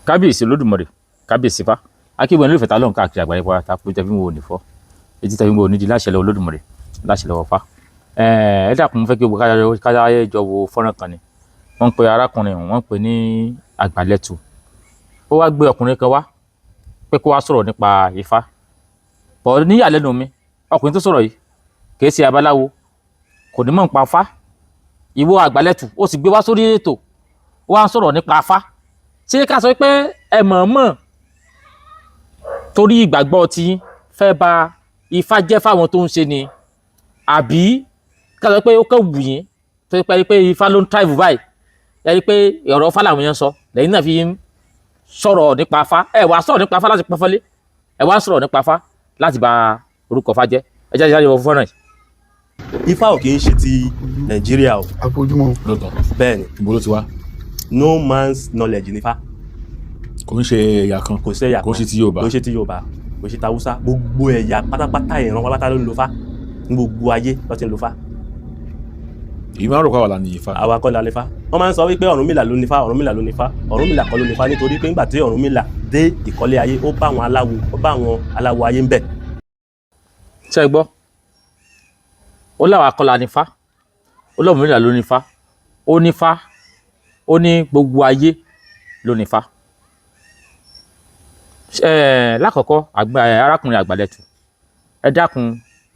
kábíyèsí olódùmarè kábíyèsí fá akíwọ̀n ní ìfẹ̀tà lọ́hùn káàkiri àgbáyé pa ta kú tẹ́fí wo òní fọ́ etí tẹ́fí wo òní di láṣẹ lọ́wọ́ olódùmarè láṣẹ lọ́wọ́ fá. ẹ dákun mo fẹ́ kí gbogbo káyọ̀ jọ wo fọ́nrán kan ni wọ́n ń pe arákùnrin wọ́n ń pe ní àgbàlẹ́tù ó wá gbé ọkùnrin kan wá pé kó wá sọ̀rọ̀ nípa Ifá bọ̀ níyàlẹ́nu mi ọkùnrin tó sọ̀rọ̀ yìí kìí ṣe abaláwo kò ní mọ̀ nípa Ifá ìwọ àgbàlẹ́tù ó sì gbé wá sórí ètò ó wá ń sọ̀rọ̀ nípa Ifá ṣé ká sọ pé ẹ mọ̀ọ́mọ̀ torí ìgbàgbọ́ tí fẹ́ bà Ifá jẹ́ fáwọn tó ń ṣe ni àbí ká sọ pé ó kàn wù yín tó yẹ pé Ifá ló ń tráìvù báyìí ẹ rí pé ọ̀rọ̀ Ifá làwọn yẹn ń sọ lẹ́yìn náà fi ń sọ̀rọ̀ nípa Ifá ẹ wá sọ̀rọ̀ nípa Ifá láti pọ́nfọ́lé ẹ wá sọ̀rọ̀ nípa Ifá láti bà orúkọ Ifá jẹ́ ẹ jáde jáde wọ fọ́nrán yìí. Ifá ò kì í ṣe ti Nàìjíríà o. àfojúmọ́. lọ́tọ̀ bẹ́ẹ̀ ni ibo ló ti wá. no man's knowledge nífá. kò ń ṣe ẹ̀yà kan kò sí ẹ̀yà kan kò ń ṣe ti Yorùbá kò ń ṣe ti Yorùbá kò ń ṣe ti Haúsá gbogbo ẹ̀yà pátápátá ìran pátápátá ló ń lo Ifá ní gbogbo ayé ló ti ń lo Ifá. èyí máa ń rò pé àwa la ní Ifá. àwa kọ́ la ní Ifá wọ́n máa ń sọ wípé Ọ̀rúnmìlà ló ní Ifá Ọ̀rúnmìlà ló ní Ifá Ọ̀rúnmìlà kọ́ ló ní Ifá nítorí pé ńgbà tí Ọ̀rúnmìlà dé ìkọ́lé ayé ó bá àwọn aláwo ayé ń bẹ̀. ṣé ẹ gbọ́ ó láwa kọ́la ní Ifá ó lọ́mìnira ló ní Ifá ó ní Ifá ó ní gbogbo ayé ló ní Ifá. lákọ̀ọ́kọ́ arákùnrin àgbàlẹ́tù ẹ dákun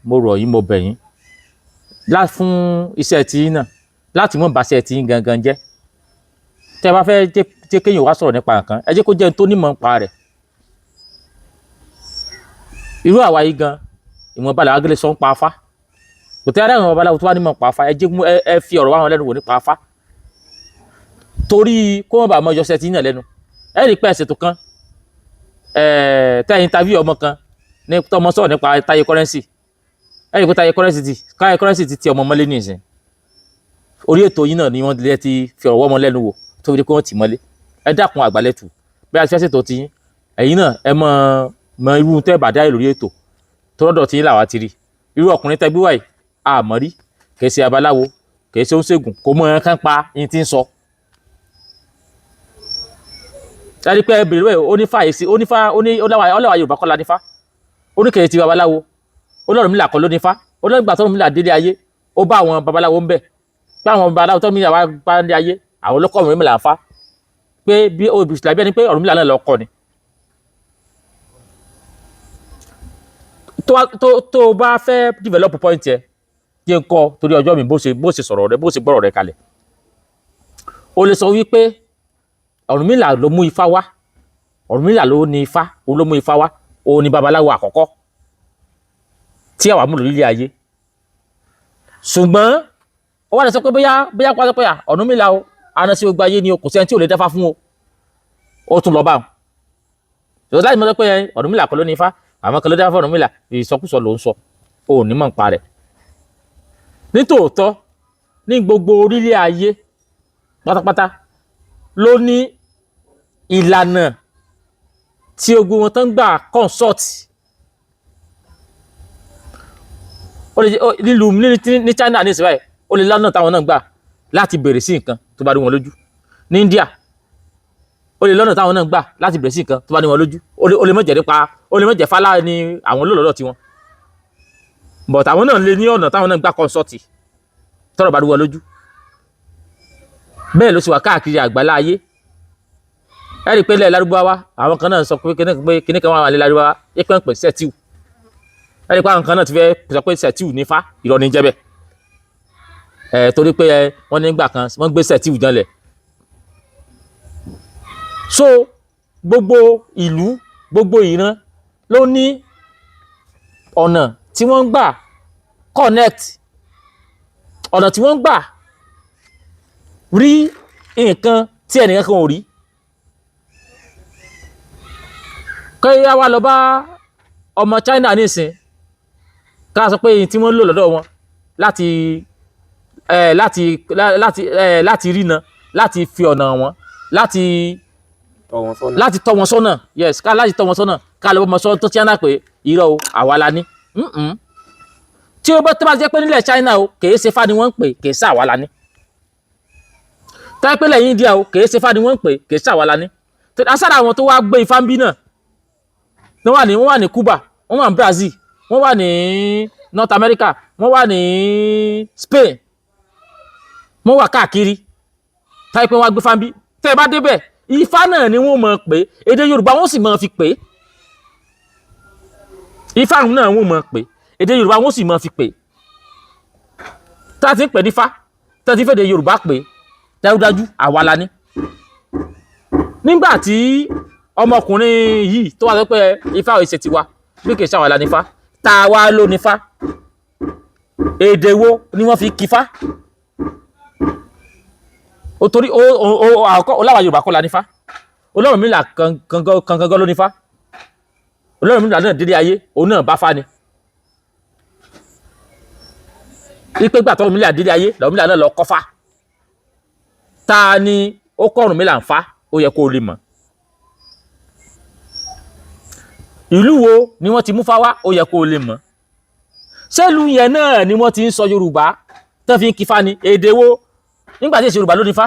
mo rọ̀ yín mo bẹ̀ yín fún iṣẹ́ tí yín náà láti mọ̀ bá iṣẹ́ tí yín gangan jẹ́ tẹ́ ẹ bá fẹ́ jẹ́ kéèyàn wá sọ̀rọ̀ nípa nǹkan ẹ jẹ́ kó jẹ́ tó nímọ̀ nípa rẹ̀ irú àwa yìí gan ìwọ̀nba làwọn agẹ́lẹ́ sọ ń pa Ifá kò tẹ́ ara ìwọ̀nba láwọn tó wá nímọ̀ nípa Ifá ẹ fi ọ̀rọ̀ wá wọn lẹ́nu wò nípa Ifá torí kó wọn bá mọ ọjọ́ tí yín náà lẹ́nu ẹ rí pé ẹ̀sẹ̀ tó kan tẹ́ interview ọmọ kan ní tọmọ sọ̀rọ̀ nípa Táyé Currency ẹ rí pé Táyé Currency ti ọmọ mọ́lé ní ìsìn orí ètò yìí náà ni wọ́n lè ti fi ọ̀rọ̀ wọ́ ọmọ lẹ́nu wò tó fi di pé wọ́n ti mọ́lé ẹ dákun àgbàlẹ́tù bí a ti fẹ́ ṣètò tí ẹ̀yin náà ẹ mọ irú tẹ́ bàdá lórí ètò tó rọ́dọ̀ tí làwa ti rí irú ọkùnrin tẹ́ gbé wáyé àmọ́ rí kìí ṣe abaláwo kìí ṣe oníṣègùn kò mọ ẹran kan pa yín tí ń sọ. ẹ rí pé ẹ bèrè wẹ̀ onífà èsì onífà ọlọ́wà Yorùbá kọ́ la nífà oníkèé ti babaláwo Ọ̀rúnmìlà kọ́ ló nífà olóògbà tó Ọ̀rúnmìlà délé ayé ó bá àwọn babaláwo ń bẹ̀ pé àwọn babaláwo tó Ọ̀rúnmìlà wá bá dé ayé àwọn olókọ́ Ọ̀rúnmìlà fá pé bí òbíṣìlá bí ẹni pé Ọ̀rúnmìlà náà lọ kọ́ ni. tó o bá fẹ́ develop point yẹ kí n kọ́ torí ọjọ́ mi bó ṣe sọ̀rọ̀ rẹ bó ṣe gbọ́rọ̀ rẹ kalẹ̀ o lè sọ wípé Ọ̀rúnmìlà ló mú Ifá wá Ọ̀rúnmìlà ló ní Ifá òun ló mú Ifá wá òun ni babaláwo àkọ́kọ́ tí àwa mú lò nílé ayé ṣùgbọ́n ó wà lè sọ pé bóyá pàṣẹ pé Ọ̀rúnmìlà o àna sí gbogbo ayé ni o kò sẹ́ni tí ò lè dáfá fún o ó tún lọ bá wọn ṣùgbọ́n láti mọ̀ sọ pé Ọ̀rúnmìlà kọ́ ló ní Ifá àwọn kan ló dáfá fún Ọ̀rúnmìlà ìsọkúsọ ló ń sọ ò ní mọ̀ nípa rẹ̀ nítòótọ́ ní gbogbo orílẹ̀ ayé pátápátá ló ní ìlànà tí ogun wọn tán gbà consult nílùú ní China ní ìsìnbáyìí ó lè lánàá táwọn náà gbà láti bẹ̀rẹ̀ sí nǹkan tó bá rí wọn lójú ní India ó lè lọ́nà táwọn náà gbà láti bẹ̀rẹ̀ sí nǹkan tó bá rí wọn lójú ó lè mọ̀jẹ̀ nípa ó lè mọ̀jẹ̀ fálá ní àwọn olólọ́dọ̀ tiwọn but àwọn náà lè ní ọ̀nà táwọn náà gbà consult tọ́rọ̀ bá rí wọn lójú bẹ́ẹ̀ ló sì wà káàkiri àgbálá ayé ẹ rí i pé ilẹ̀ Lárúbáwá àwọn kan náà sọ pé kíní kan wà ní Lárúbáwá yẹ pé ń pè sẹ́tíù ẹ rí i pé àwọn kan náà ti fẹ́ sọ pé sẹ́tíù nífá irọ́ ní jẹ́bẹ̀ torí pé wọ́n nígbà kan wọ́n gbé sẹ́tíù janlẹ̀ so gbogbo ìlú gbogbo ìran ló ní ọ̀nà tí wọ́n ń gbà connect ọ̀nà tí wọ́n ń gbà rí nǹkan tí ẹnìkan kan ò rí kẹ́yà wá lọ bá ọmọ China nísìn ká sọ pé èyí tí wọ́n ń lò lọ́dọ̀ wọn láti rína láti fi ọ̀nà wọn láti tọ́ wọn sọ́nà yes ká láti tọ́ wọn sọ́nà ká lọ bọ́ sọ́nà tó China pé irọ́ o àwa la ní tí ó bá jẹ́ pé nílẹ̀ China o kìí ṣe Ifá ni wọ́n ń pè kìí ṣe àwa la ní táyé pé lẹ́yìn India o kìí ṣe Ifá ni wọ́n ń pè kìí ṣe àwa la ní asára àwọn tó wá gbé ifá ń bí náà wọ́n wà ní Cuba, wọ́n wà ní Brazil, wọ́n wà ní North America, wọ́n wà ní Spain, wọ́n wà káàkiri táyé pé wọ́n gbé ifá ń bí. Tẹ́ ẹ bá débẹ̀ ifá náà ni wọ́n mọ̀ pé èdè Yorùbá wọ́n sì mọ̀ fi pé ifá náà wọ́n mọ̀ pé èdè Yorùbá wọ́n sì mọ̀ fi pé tá a ti ń pè ní ifá tá a ti fẹ́ de Yorùbá pé dájúdájú àwa la ní. Nígbà tí ọmọkùnrin yìí tó wà sọ pé ifá ò ṣe tiwa bí kì í ṣàwọn la nífá, tá a wá ló nífá, èdè wo ni wọ́n fi kífá? Ó torí láwa Yorùbá kọ́ la nífá, Ọlọ́runmìlà kankan ló nífá, Ọlọ́runmìlà náà dédé ayé òun náà bá fá ni. Ipe gbà tọ́ Ọlọ́runmìlà dédé ayé l'Ọ̀rúnmìlà náà lọ kọ́fá. Ta ni ó kọ́ Ọ̀rúnmìlà ń fá? Ó yẹ kó o lè mọ̀. Ìlú wo ni wọ́n ti mú fá wá? Ó yẹ kó o lè mọ̀. Ṣé ìlú yẹn náà ni wọ́n ti ń sọ Yorùbá tán fi ń kí fá ni? Èdè wo? Nígbà tí èsì Yorùbá ló ní fá,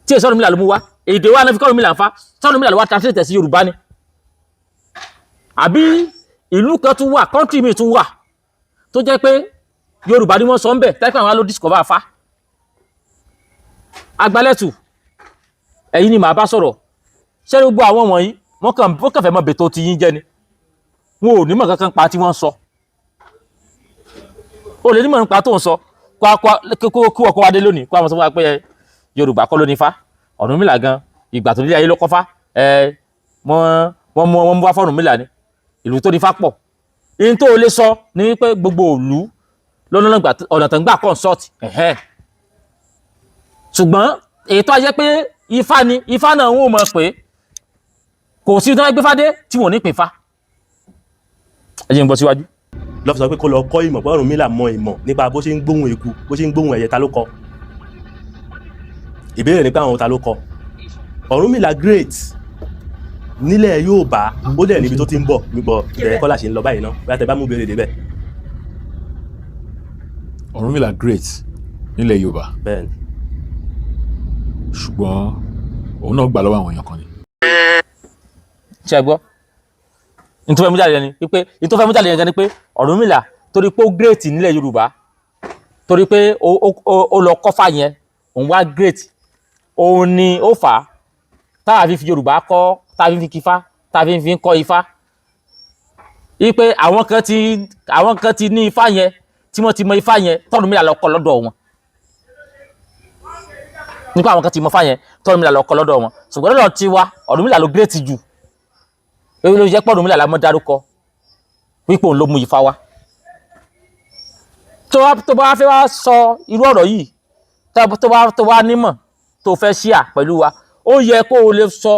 tí èsì Ọ̀rúnmìlà ló mú wá, èdè wa náà fi kọ́ Ọ̀rúnmìlà ń fá, Ọ̀rúnmìlà ló wá translate sí Yorùbá ni. Àbí ìlú kan tún wà, country mi tún wà tó jẹ́ pé Yorùbá ni wọ́n sọ ń bẹ̀ tẹ́pẹ́ àwọn ló discover fá. Agbálẹ̀tù, ẹ̀yin ni màá bá sọ̀rọ̀. Ṣé gbogbo àwọn wọ̀nyí wọ́n kàn fẹ́ mọ bètò ti yín jẹ́ ni? Wọn ò ní mọ̀ kankan pa tí wọ́n sọ. O lè ní mọ̀ nípa tó ń sọ kí ọkọ̀ wa dé lónìí kó àwọn sọ fún wa pé Yorùbá kọ́ ló ní fá, Ọ̀rúnmìlà gan ìgbà tó dé ayé ló kọ́ fá, wọ́n mú wá fún Ọ̀rúnmìlà ni, ìlú tó ní fá pọ̀. Ihun tó lè sọ ni wípé gbogbo ìlú lọ́nà ọ̀nà tó ń gbà consult. Ṣùgbọ́n èyí tó a jẹ́ pé ifá ni, ifá náà wọ́n mọ̀ pé kò sí tó gbé fádé tí wọ́n ní pè fá. Ẹ jẹ́ n bọ́ síwájú. Lọ́fi sọ pé kó lọ kọ́ ìmọ̀ pé Ọ̀rúnmìlà mọ ìmọ̀ nípa bó ṣe ń gbóhùn eku, bó ṣe ń gbóhùn ẹyẹ. Ta ló kọ́? Ìbéèrè nípa àwọn ta ló kọ́. Ọ̀rúnmìlà great nílẹ̀ Yorùbá, ó dẹ̀ níbi tó ti ń bọ̀ níbọ̀ bẹ̀rẹ̀ kọ́lá ṣe ń lọ báyìí náà bí a tẹ bá mú béèrè débẹ̀. Ọ̀rúnmìlà great nílẹ̀ Yorùbá. Bẹ́ẹ̀ni. Ṣùgbọ́n òun náà gbà lọ́wọ́ àwọn èèyàn kan ni. Ṣé ẹ gbọ́? Ìtọ́fẹ́ mú jáde yẹn ni pé Ọ̀rúnmìlà torí pé ó great nílẹ̀ Yorùbá, torí pé ó lọ kọ́fà yẹn, òun wá great, òun ni ó fà á táwa fi Yorùbá kọ́, táwa fi kífá, táwa fi kọ́ ifá. Ipe àwọn kan ti ní ifá yẹn tí wọ́n ti mọ ifá yẹn t'Ọ̀rúnmìlà lọ kọ́ lọ́dọ̀ wọn. Nípa àwọn kan ti mọ ifá yẹn t'Ọ̀rúnmìlà lọ kọ́ lọ́dọ̀ wọn. Ṣùgbọ́n lọ́dọ̀ tiwa Ọ̀rúnmìlà ló great jù. Èyí ló jẹ́ pé Ọ̀rúnmìlà la mọ́ dárúkọ wípé òun ló mú ifá wá. Tó bá fẹ́ wá sọ irú ọ̀rọ̀ yìí, tó bá nímọ̀ tó fẹ́ ṣíà pẹ̀lú wa, ó yẹ kó o lè sọ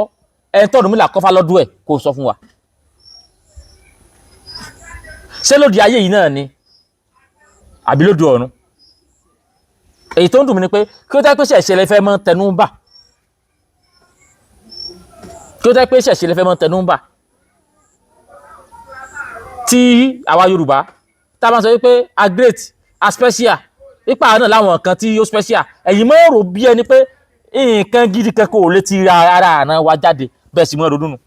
ẹni tó Ọ̀rúnmìlà kọ́fá lọ́dún ẹ̀ kó o sọ fún wa. Ṣé lóde ayé yìí náà ni àbí lóde ọ̀run? Èyí tó ń dùn mí ni pé kí ó tẹ́ pé ṣẹ̀ṣẹ̀ lẹ fẹ́ mọ́ tẹnu bà, kí ó tẹ́ pé ṣẹ̀ṣẹ̀ lẹ fẹ́ mọ́ tẹnu bà. Tí àwa Yorùbá tá a bá sọ wípé a great, a special, ipa náà láwọn nǹkan tí ó special, ẹ̀yin mọ́ rò bí ẹni pé nǹkan gidi kankan ò lè ti ara àná wa jáde bẹ́ẹ̀ sì mọ́ ronú nù.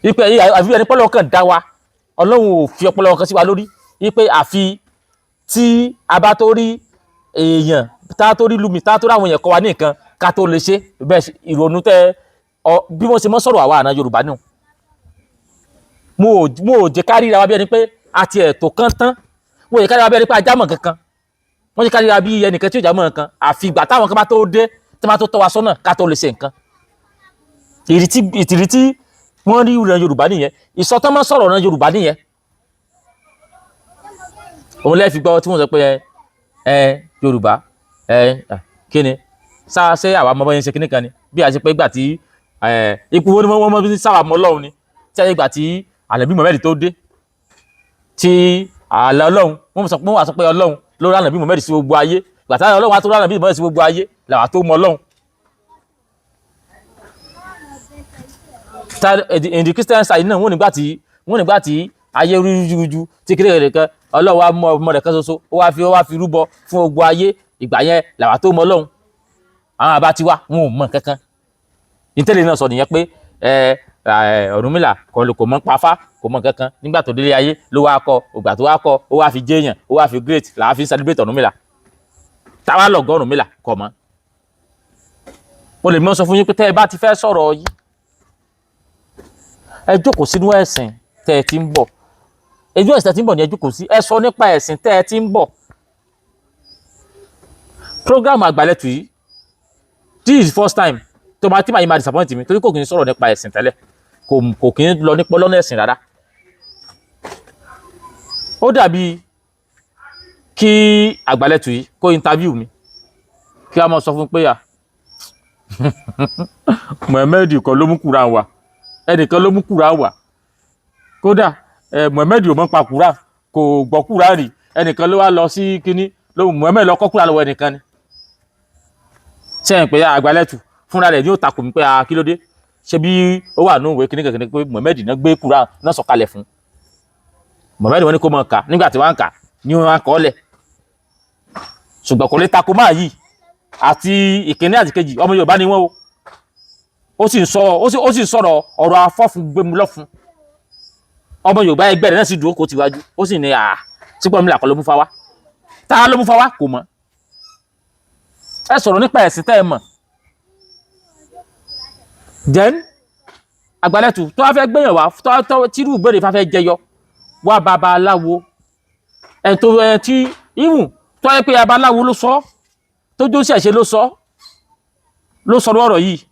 Ipe àfi ẹni pọ́lọ́ kan dá wa, Ọlọ́run ò fi ọpọlọ kan sí wa lórí, ipe àfi tí a bá tó rí èèyàn, tá a tó rí lumi, tá a tó rí àwọn èèyàn kọ́ wa ní nǹkan ká tó lè ṣe bẹ́ẹ̀ ìrònú bí wọ́n ṣe mọ́ sọ̀rọ̀ àwa àná Yorùbá nù. Mo ò jẹ́ ká ríra wa bí ẹni pé a ti ẹ̀ tó kán tán, mo ò jẹ́ ká ríra wa bí ẹni pé a jámọ̀ kankan, wọ́n jẹ́ ká ríra bí ẹnìkan tí ò jámọ̀ kankan, àfi ìgbà táwọn kan bá tó dé tí wọ́n bá tó tọ́ wa sọ́nà ká tó lè ṣe nǹkan. Ìtìrí tí wọ́n rí ìran Yorùbá nìyẹn, ìsọtán mọ́ sọ̀rọ̀ ìran Yorùbá nìyẹn. Òun lẹ́ fi gbọ́ tí wọ́n sọ pé Yorùbá kí ni ṣé àwa mọ bọ́yẹn ṣe kíní kan ni, bí a ṣe pé ìgbà tí ipò wọn ni wọ́n mọ́ bí sáwà mọ́ Ọlọ́run ni, tí a ṣe ìgbà tí Ànábì Mùhámádì tó dé, tí àlà Ọlọ́run wọ́n sọ pé Ọlọ́run ló rán Ànábì Mùhámádì sí gbogbo ayé, ìgbà tí Ọlọ́run wá tó rán Ànábì Mùhámádì sí gbogbo ayé làwa tó mọ Ọlọ́run. In the Christian side náà wọ́n nígbà tí ayé rújúrújú tí kékeré rẹ̀ kan Ọlọ́run wá mọ ọmọ rẹ̀ kan ṣoṣo, ó wá fi rúbọ fún gbogbo ayé, ìgbà yẹn làwa tó mọ Ọlọ́run. Àwọn àbá tiwa wọn ò mọ kankan. ìtẹ́lẹ̀ náà sọ nìyẹn pé Ọ̀rúnmìlà kò mọ̀ pafá kò mọ̀ kankan nígbà tó délé ayé ló wá kọ́ ògbà tó wá kọ́ ó wá fi jẹ́yàn ó wá fi great làá fi celebrate Ọ̀rúnmìlà táwa lọ̀gọ́ Ọ̀rúnmìlà kọ̀ mọ́. mo lè mọ́ sọ fún yín pé tẹ́ ẹ bá ti fẹ́ sọ̀rọ̀ yìí ẹ jókòó sínú ẹ̀sìn tẹ́ ẹ ti ń bọ̀ ẹjọ́ ẹ̀sìn tẹ́ ẹ ti ń bọ̀ ni ẹ jókòó sí ẹ sọ nípa ẹ̀sìn tẹ́ ẹ ti ń bọ̀. program Àgbàlẹ̀tù yìí this is first time tó máa tí màá yí máa disappoint mi torí kò kì í sọ̀rọ̀ nípa ẹ̀sìn tẹ́lẹ̀ kò kì í lọ nípa lọ́nà ẹ̀sìn rárá. ó dàbí kí Àgbàlẹ̀tù yìí kó interview mi kí a máa sọ fún pé Muhammed kan ló mú Quran wá ẹnìkan ló mú Quran wá kódà Muhammed ò mọ̀ pa Quran kò gbọ́ Quran rí ẹnìkan ló wá lọ sí kínní Muhammed lọ kọ́ Quran lọ́wọ́ ẹnìkan ni sẹ́yìn pé Àgbàlẹ̀tù fúnra rẹ̀ ni ó takò mí pé kí ló dé ṣe bí ó wà nínú ìwé kíní kankan pé Muhammed náà gbé Quran náà sọ̀kalẹ̀ fún Muhammed wọn ni kó máa kà nígbà tí wọ́n ń kà ní wọn kọ́ lẹ̀ ṣùgbọ́n kò lè takò máa yìí àti ìkíní àti kejì ọmọ Yorùbá ni wọ́n o ó sì ń sọ̀rọ̀ ọ̀rọ̀ afọ́fun gbẹmú lọ́fun ọmọ Yorùbá ẹgbẹ́ rẹ̀ náà sì dúró kó tiwájú ó sì ní sípò Ọ̀rúnmìlà kọ́ ló mú fa wá tá ló mú fa wá kò mọ̀ ẹ sọ̀rọ̀ nípa ẹ̀sìn tẹ́ ẹ mọ̀ then Àgbàlẹ̀tù tó wá fẹ́ gbẹ̀yàn wá tírú ìbéèrè fẹ́ jẹyọ wá babaláwo tí ìwùn tó yẹ pé babaláwo ló sọ tó jó ṣẹ̀ṣẹ̀ ló sọ ọ̀rọ̀ yìí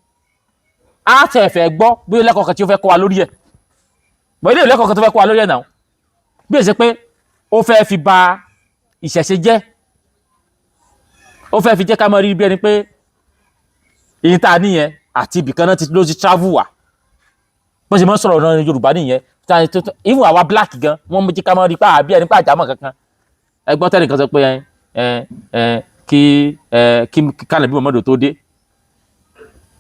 á tẹ̀ fẹ́ gbọ́ bí lẹ́kọ̀ọ́ kan tí ó fẹ́ kọ́ wa lórí ẹ̀ bọ́ ilé ìlẹ́kọ̀ọ́ kan tó fẹ́ kọ́ wa lórí ẹ̀ náà bí èsì pé ó fẹ́ fi ba ìṣẹ̀ṣe jẹ́ ó fẹ́ fi jẹ́ ká mọ́ rí bí ẹni pé èyí tá a níyẹn àti ibìkan náà ló ti travel wá bó ṣe mọ́ sọ̀rọ̀ náà Yorùbá nìyẹn even àwa black gan wọ́n mú jí ká mọ́ rí pé àbí ẹni pé àjámọ̀ kankan ẹgbọ́n tẹ́nìkan sọ pé kí kánàbí Muhammadu tó dé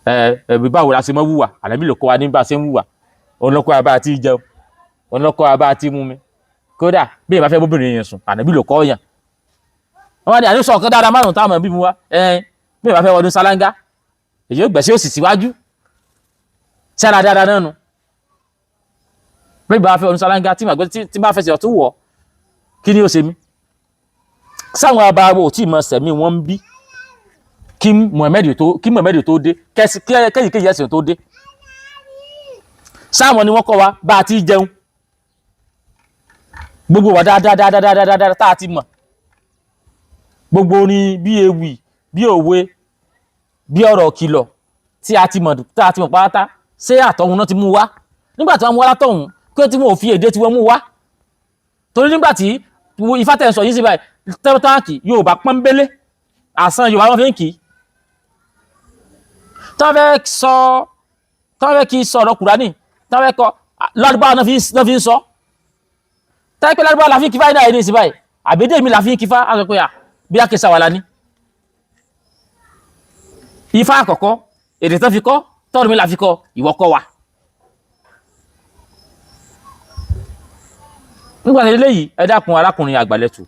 báwo la ṣe mọ́ wùwà ànábì ló kọ́ wa ní bá ṣe ń wùwà òun ló kọ́ wa bá a ti jẹun òun ló kọ́ wa bá a ti mú mi kódà bí èèyàn bá fẹ́ bóbìnrin yẹn sùn ànábì ló kọ́ yàn wọ́n wá ní àníṣọ ọ̀kan dáadáa márùn-ún táwọn bí mu wá bí èèyàn bá fẹ́ wọnú sálángá èyí ó gbẹ̀sẹ̀ ó sì síwájú sára dáadáa náà nu bí èèyàn bá fẹ́ wọnú sálángá tí bá fẹsẹ̀ ọ̀tún wọ̀ kí ni ó ṣe mí sáwọn abáwọ̀ ò tí ì mọ sẹ̀mí wọn ń bí kí Muhammed tó dé kẹ́yìnkéyìí ẹ̀sìn tó dé sáwọn ni wọ́n kọ́ wa bá a ti jẹun gbogbo wa dáadáa tá a ti mọ̀ gbogbo orin bí ewì bí òwe bí ọ̀rọ̀ kìlọ̀ tí a ti mọ̀ pátá ṣé àtọ̀hún náà ti mú wá nígbà tí wọ́n mú wá látọ̀hún kí ó ti mú òfin èdè tí wọ́n mú wá torí nígbà tí Ifá tẹ̀ ń sọ yìí sí báyìí tẹ́wọ́tàkì Yorùbá pọ́nbélé àsán Yorùbá wọn fi ń kì í tọ́wọ́ fẹ́ kí sọ̀rọ̀ Kùránì tọ́wọ́ fẹ́ kọ́ Lárúbáwá náà fi ń sọ táyé pé Lárúbáwá la fi ń kí fáyé náà ní ìsìn báyìí àbédè mi la fi ń kí fá á sọ pé bí a kì í sàwàlà ní. Ifá àkọ́kọ́ èdè tán fi kọ́ tọ́rọ̀ mi la fi kọ́ ìwọ kọ́ wa. nígbà tí eléyìí ẹ dákun arákùnrin Àgbàlẹ̀tù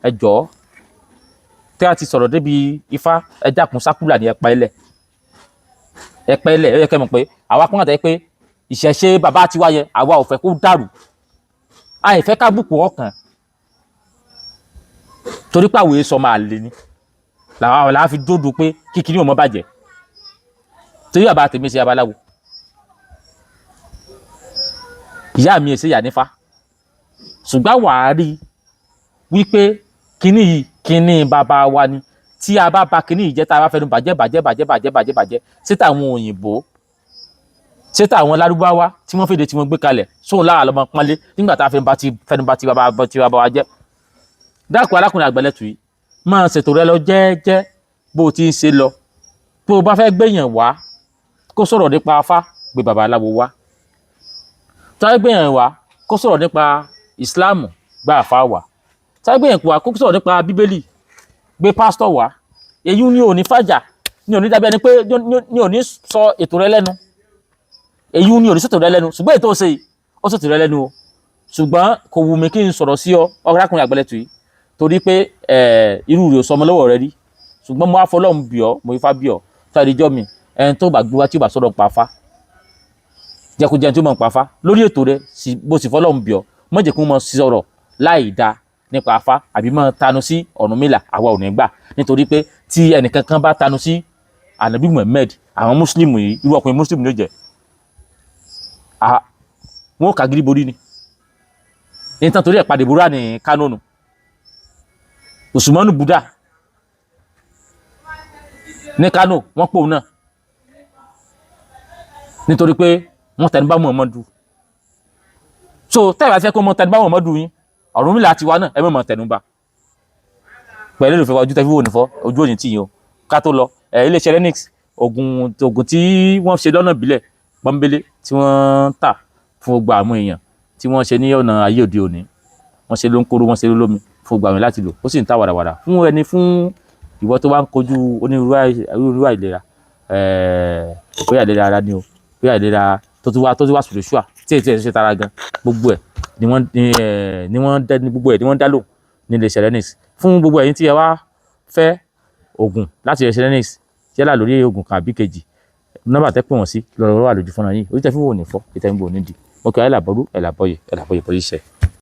ẹ jọ̀ọ́ tí a ti sọ̀rọ̀ débi Ifá ẹ dákun sákúlà ní ẹ̀pá ilẹ̀ ẹ yẹ kẹ́ mọ̀ pé àwa kan àtẹ́ pé ìṣẹ̀ṣe bàbá tiwa yẹ àwa ò fẹ́ kó dàrú àìfẹ́ ká bùkún ọkàn torí pé àwòye sọ máa lè ní làwọn làá fi dódò pé kíkiri ò mọ́ bàjẹ́ torí bàbá tèmi ṣe abaláwo ìyá mi ṣe yà nífá ṣùgbọ́n wàá rí wípé kíní bàbá wa ni tí a bá ba kíní ìjẹ́ tá a bá fẹnu bàjẹ́ ṣé táwọn òyìnbó ṣé táwọn lárúbáwá tí wọ́n fèdè tí wọ́n gbé kalẹ̀ sóun lára lọ́mọ pọ́nlé nígbà tá a fẹnu bá ti bàbá wa jẹ́ dákun alákùnrin Àgbàlẹ̀tù yìí máa ṣètò rẹ lọ jẹ́ẹ́jẹ́ bó o ti ń ṣe lọ bó o bá fẹ́ gbẹ̀yàn wá kó sọ̀rọ̀ nípa Afá gbé babaláwo wá tó bá gbẹ̀yàn wá kó sọ̀rọ̀ nípa ìsìláàmù gbá Afá wá tó bá gbẹ̀yàn wá kó sọ̀rọ̀ nípa bíbélì gbé pásítọ̀ wá èyí ni ò ní fàjà ni ò ní dàbí ẹni pé ni ò ní sọ ètò rẹ lẹ́nu èyí ni ò ní sọ̀tò rẹ lẹ́nu ṣùgbọ́n ètò ṣe ó sọ̀tò rẹ lẹ́nu o ṣùgbọ́n kò wù mí kí n sọ̀rọ̀ sí ọ ọkùnrin Àgbàlẹ̀tù yìí torí pé irú rẹ̀ sọmọ lọ́wọ́ rẹ rí ṣùgbọ́n mo á fọlọ́run bì ọ́ mo Ifá bì ọ́ tó àdìjọ́ mi ẹni tó bá gbé wá tí ó bá sọ̀rọ̀ pa Ifá jẹ́ kó jẹ́ ẹni tó mọ̀ pa Ifá lórí ètò rẹ̀ bó sì fọlọ́run bì ọ́ má jẹ́ kó mọ̀ sọ̀rọ̀ láì da nípa Ifá àbí mọ̀ tanu sí Ọ̀rúnmìlà àwa ò ní gbà nítorí pé tí ẹnìkan kan bá tanu sí Ànábì Muhammad àwọn mùsùlùmí yìí irú ọkùnrin mùsùlùmí ló jẹ́ wọn ò kàgírí borí ni nítorí torí ẹ̀ pàdé búrá ní kánónù Usmanu Buddha ní Kánò wọ́n pòun náà nítorí pé wọ́n tẹnubá Muhammadu so tẹ́lẹ̀ fẹ́ kó mọ tẹnubá Muhammadu yín Ọ̀rúnmìlà tiwa náà ẹ mọ̀ tẹnubá pẹ̀lú ìfẹ́ ojú tẹ́fí wò ní fọ́ ojú òyìn tí yín o ká tó lọ iléeṣẹ́ Renix oògùn tí wọ́n ṣe lọ́nà ìbílẹ̀ pọ́nbélé tí wọ́n tà fún gbogbo àwọn èèyàn tí wọ́n ṣe ní ọ̀nà ayé òde òní wọ́n ṣe ló ń kóró wọ́n ṣe ló lómi fún gbogbo àwọn láti lò ó sì ń ta wàràwàrà fún ìwọ tó bá ń kojú onírúurú àìlera bóyá àìlera ara ni o bóyá àìlera tó ti wá spiritual tí èyí ṣe tara gan gbogbo ẹ̀ ni wọ́n dá lò ní iléeṣẹ́ Renix fún gbogbo ẹ̀yin tí ẹ wá fẹ́ oògùn láti iléeṣẹ́ Renix yálà lórí oògùn kan àbí kejì nọ́mbà tẹ́ pè wọ́n sí lọ́rọ̀ wà lójú fọ́nrán yìí orí tẹ́ fi wò ní fọ́ ìtẹ́ ń bò nídìí mo kí ẹ làbọ́rú ẹ làbọ́yè pẹ̀lú iṣẹ́.